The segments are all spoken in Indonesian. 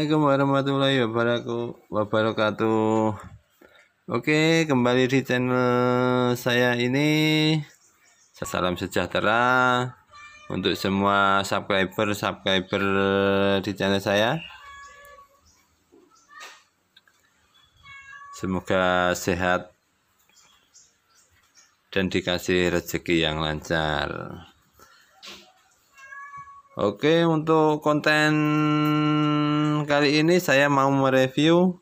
Assalamualaikum warahmatullahi wabarakatuh. Oke, kembali di channel saya ini. Salam sejahtera untuk semua subscriber di channel saya. Semoga sehat dan dikasih rezeki yang lancar. Oke, untuk konten kali ini saya mau mereview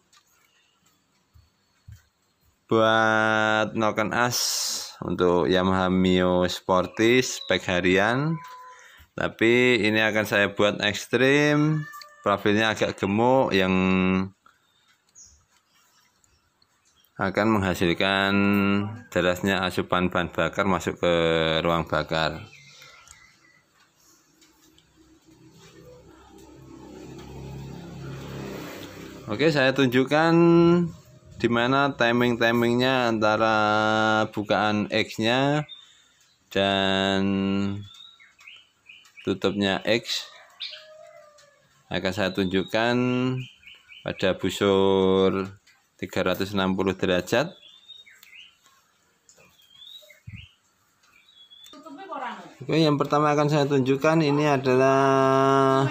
buat noken as untuk Yamaha Mio Sporty spek harian. Tapi ini akan saya buat ekstrim, profilnya agak gemuk yang akan menghasilkan derasnya asupan bahan bakar masuk ke ruang bakar. Oke, saya tunjukkan di mana timingnya antara bukaan X-nya dan tutupnya X. Akan saya tunjukkan pada busur 360 derajat. Oke, yang pertama akan saya tunjukkan ini adalah,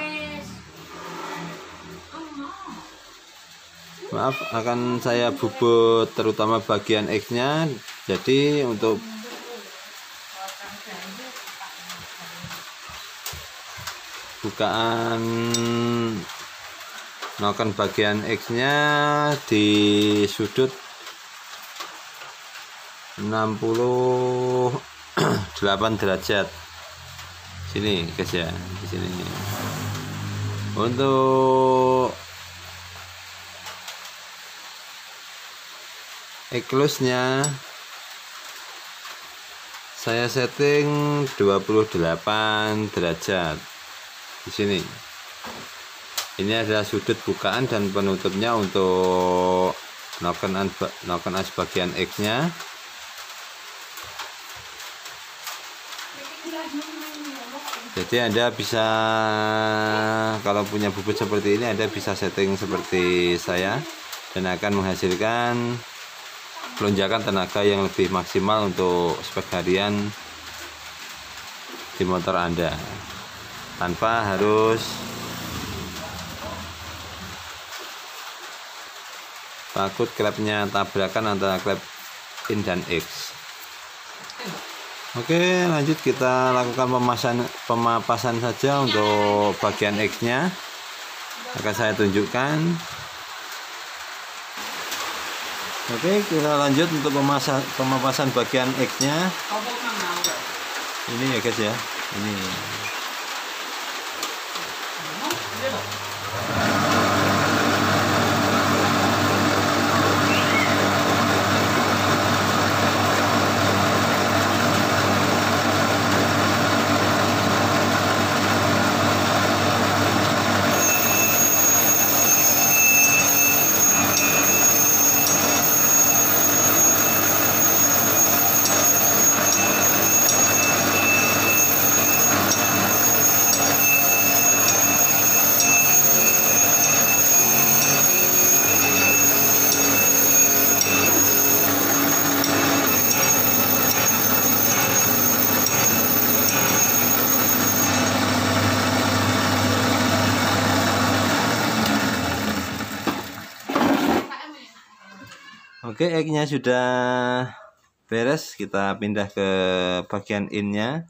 maaf, akan saya bubut terutama bagian X-nya. Jadi untuk bukaan noken bagian X-nya di sudut 68 derajat. Sini guys ya, di sini. Untuk close-nya saya setting 28 derajat di sini. Ini adalah sudut bukaan dan penutupnya untuk noken as bagian X-nya. Jadi Anda bisa, kalau punya bubut seperti ini, Anda bisa setting seperti saya dan akan menghasilkan lonjakan tenaga yang lebih maksimal untuk spek harian di motor Anda tanpa harus takut klepnya tabrakan antara klep in dan X. Oke, lanjut kita lakukan pemapasan saja untuk bagian X-nya. Akan saya tunjukkan. Oke, kita lanjut untuk pemapasan bagian X-nya. Ini ya guys ya, ini. Oke, X-nya sudah beres. Kita pindah ke bagian in-nya.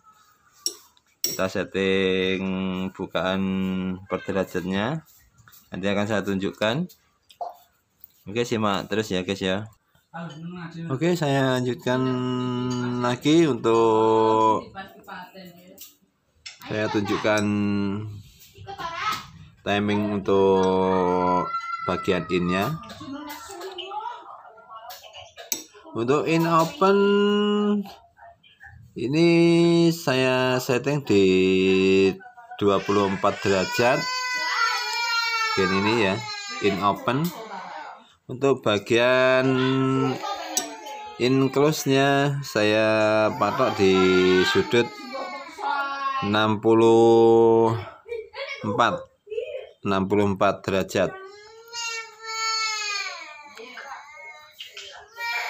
Kita setting bukaan per derajatnya. Nanti akan saya tunjukkan. Oke, simak terus ya guys ya. Oke, saya lanjutkan lagi untuk saya tunjukkan timing untuk bagian in-nya. Untuk in open ini saya setting di 24 derajat. Bagian ini ya, in open. Untuk bagian in close-nya saya patok di sudut 64. 64 derajat.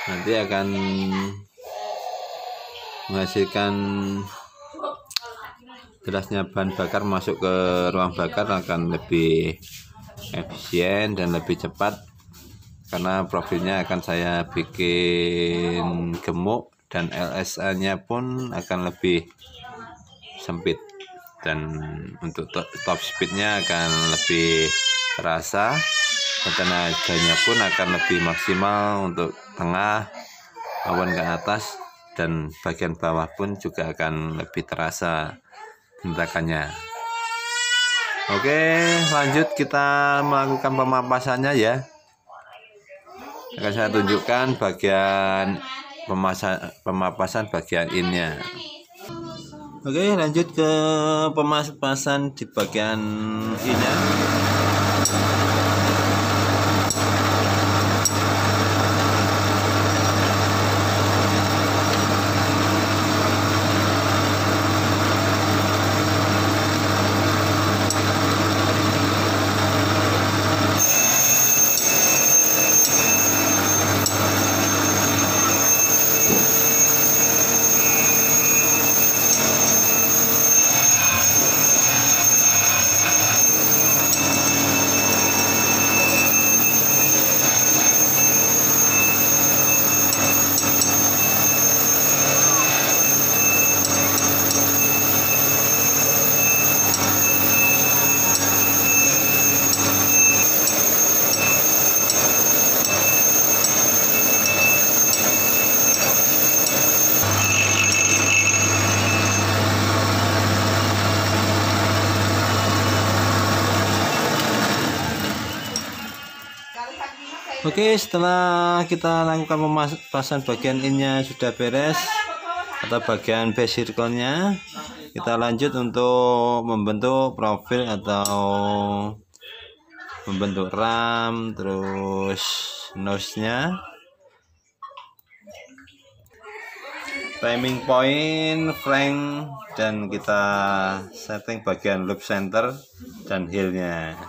Nanti akan menghasilkan derasnya bahan bakar masuk ke ruang bakar akan lebih efisien dan lebih cepat, karena profilnya akan saya bikin gemuk dan LSA nya pun akan lebih sempit, dan untuk top speednya akan lebih terasa, dan tenaganya pun akan lebih maksimal untuk tengah maupun ke atas, dan bagian bawah pun juga akan lebih terasa hentakannya. Oke, lanjut kita melakukan pemapasannya ya. Akan saya tunjukkan bagian pemapasan bagian innya. Oke, lanjut ke pemapasan di bagian innya. Oke, setelah kita lakukan pemapasan bagian innya sudah beres atau bagian base circle-nya, kita lanjut untuk membentuk profil atau membentuk RAM, terus nose-nya, timing point, flank, dan kita setting bagian loop center dan heel-nya.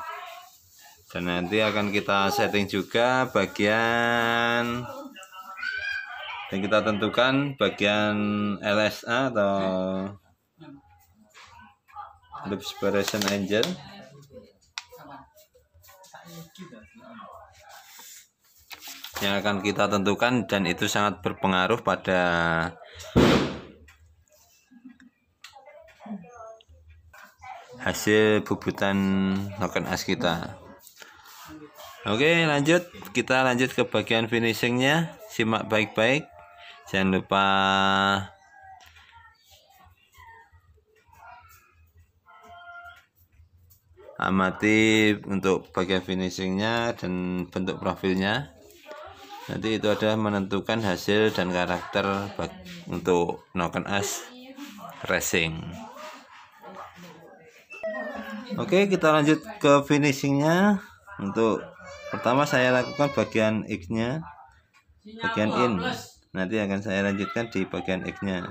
Dan nanti akan kita setting juga bagian, dan kita tentukan bagian LSA atau loop separation angle yang akan kita tentukan, dan itu sangat berpengaruh pada hasil bubutan noken as kita. Oke, lanjut, kita lanjut ke bagian finishingnya. Simak baik-baik, jangan lupa amati untuk bagian finishingnya dan bentuk profilnya. Nanti itu adalah menentukan hasil dan karakter untuk noken as racing. Oke, kita lanjut ke finishingnya. Untuk pertama saya lakukan bagian X-nya, bagian in. Nanti akan saya lanjutkan di bagian X-nya.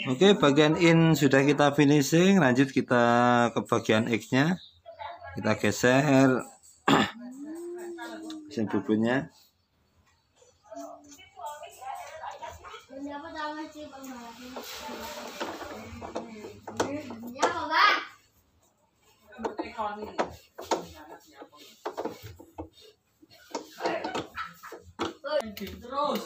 Oke, bagian in sudah kita finishing. Lanjut kita ke bagian X nya. Kita geser mesin bubutnya. Terus.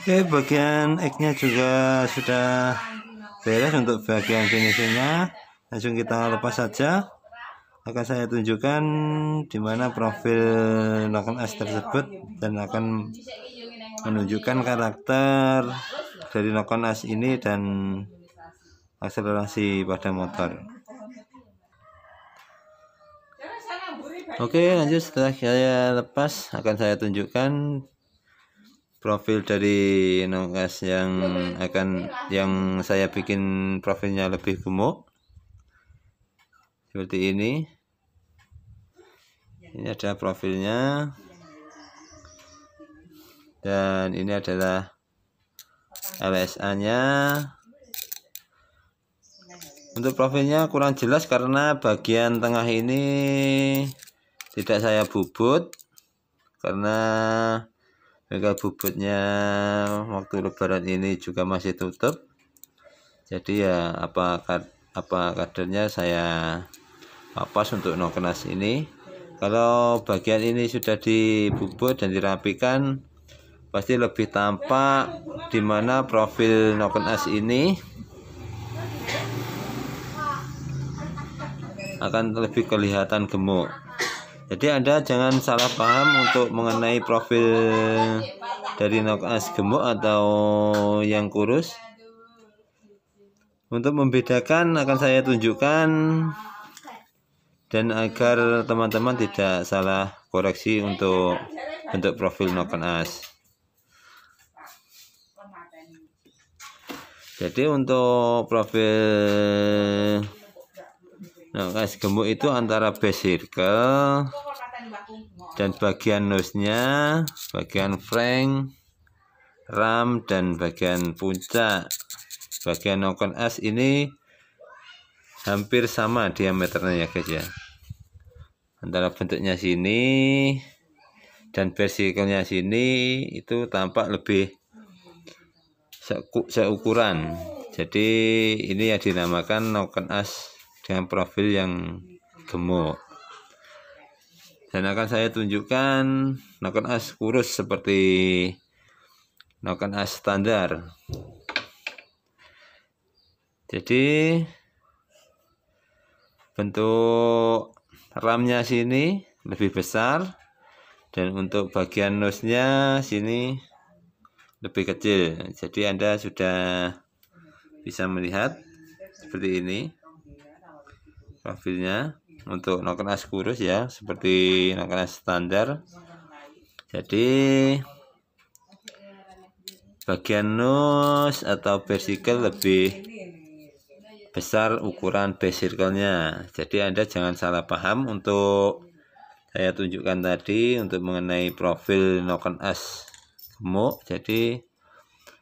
Oke, bagian X-nya juga sudah beres. Untuk bagian finishingnya langsung kita lepas saja. Akan saya tunjukkan di mana profil Noken S tersebut dan akan menunjukkan karakter dari Noken S ini dan akselerasi pada motor. Oke, lanjut. Setelah saya lepas akan saya tunjukkan profil dari Noken S yang saya bikin profilnya lebih gemuk seperti ini. Ini ada profilnya dan ini adalah LSA nya. Untuk profilnya kurang jelas karena bagian tengah ini tidak saya bubut karena bengkel bubutnya waktu lebaran ini juga masih tutup. Jadi ya apa kadarnya saya papas untuk Noken S ini. Kalau bagian ini sudah dibubut dan dirapikan pasti lebih tampak, dimana profil Noken S ini akan lebih kelihatan gemuk. Jadi Anda jangan salah paham untuk mengenai profil dari Noken S gemuk atau yang kurus. Untuk membedakan akan saya tunjukkan Dan agar teman-teman tidak salah koreksi untuk bentuk profil Noken As. Jadi untuk profil Noken As gemuk itu antara base circle dan bagian nose-nya, bagian frank, ram, dan bagian puncak. Bagian Noken As ini hampir sama diameternya ya guys ya, antara bentuknya sini dan versikelnya sini itu tampak lebih seukuran. Jadi ini yang dinamakan Noken As dengan profil yang gemuk. Dan akan saya tunjukkan Noken As kurus seperti Noken As standar. Jadi bentuk ramnya sini lebih besar, dan untuk bagian nose-nya sini lebih kecil. Jadi Anda sudah bisa melihat seperti ini profilnya untuk Noken As kurus ya, seperti Noken As standar. Jadi bagian nose atau versicle lebih besar ukuran base circle-nya. Jadi Anda jangan salah paham untuk saya tunjukkan tadi untuk mengenai profil Noken As gemuk. Jadi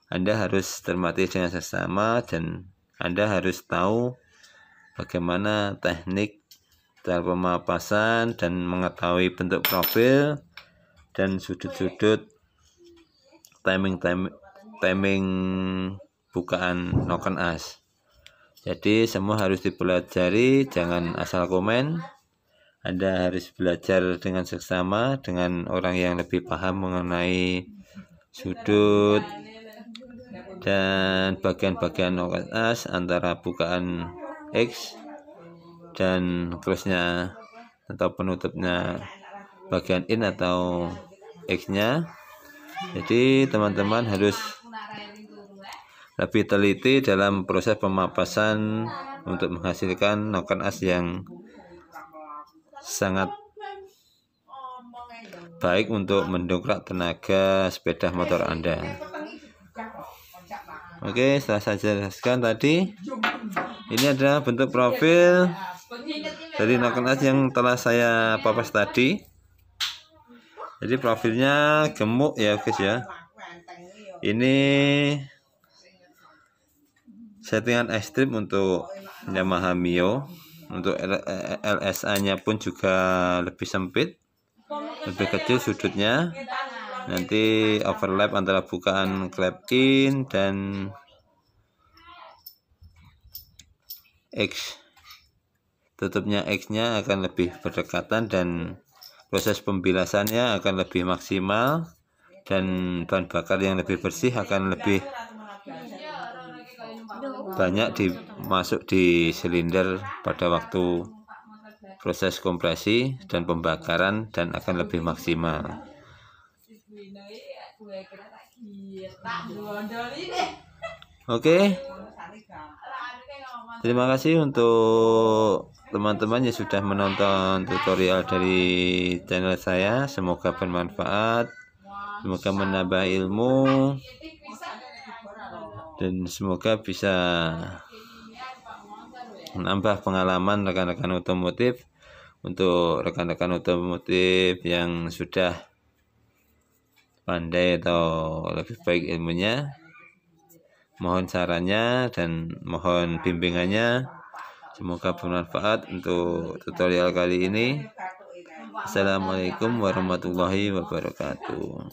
Anda harus cermati dengan seksama, dan Anda harus tahu bagaimana teknik cara pemapasan dan mengetahui bentuk profil dan sudut-sudut timing bukaan Noken As. Jadi semua harus dipelajari, jangan asal komen. Anda harus belajar dengan seksama dengan orang yang lebih paham mengenai sudut dan bagian-bagian Noken As antara bukaan X dan close-nya atau penutupnya bagian in atau X-nya. Jadi teman-teman harus lebih teliti dalam proses pemapasan untuk menghasilkan Noken As yang sangat baik untuk mendongkrak tenaga sepeda motor Anda. Oke, setelah saya jelaskan tadi, ini adalah bentuk profil dari Noken As yang telah saya papas tadi. Jadi profilnya gemuk ya guys ya. Ini settingan ekstrim untuk Yamaha Mio. Untuk LSA-nya pun juga lebih sempit, lebih kecil sudutnya. Nanti overlap antara bukaan klep in dan X. Tutupnya X-nya akan lebih berdekatan dan proses pembilasannya akan lebih maksimal, dan bahan bakar yang lebih bersih akan lebih banyak masuk di silinder pada waktu proses kompresi dan pembakaran, dan akan lebih maksimal. Oke, terima kasih untuk teman-teman yang sudah menonton tutorial dari channel saya. Semoga bermanfaat, semoga menambah ilmu, dan semoga bisa menambah pengalaman rekan-rekan otomotif. Untuk rekan-rekan otomotif yang sudah pandai atau lebih baik ilmunya, mohon sarannya dan mohon bimbingannya. Semoga bermanfaat untuk tutorial kali ini. Assalamualaikum warahmatullahi wabarakatuh.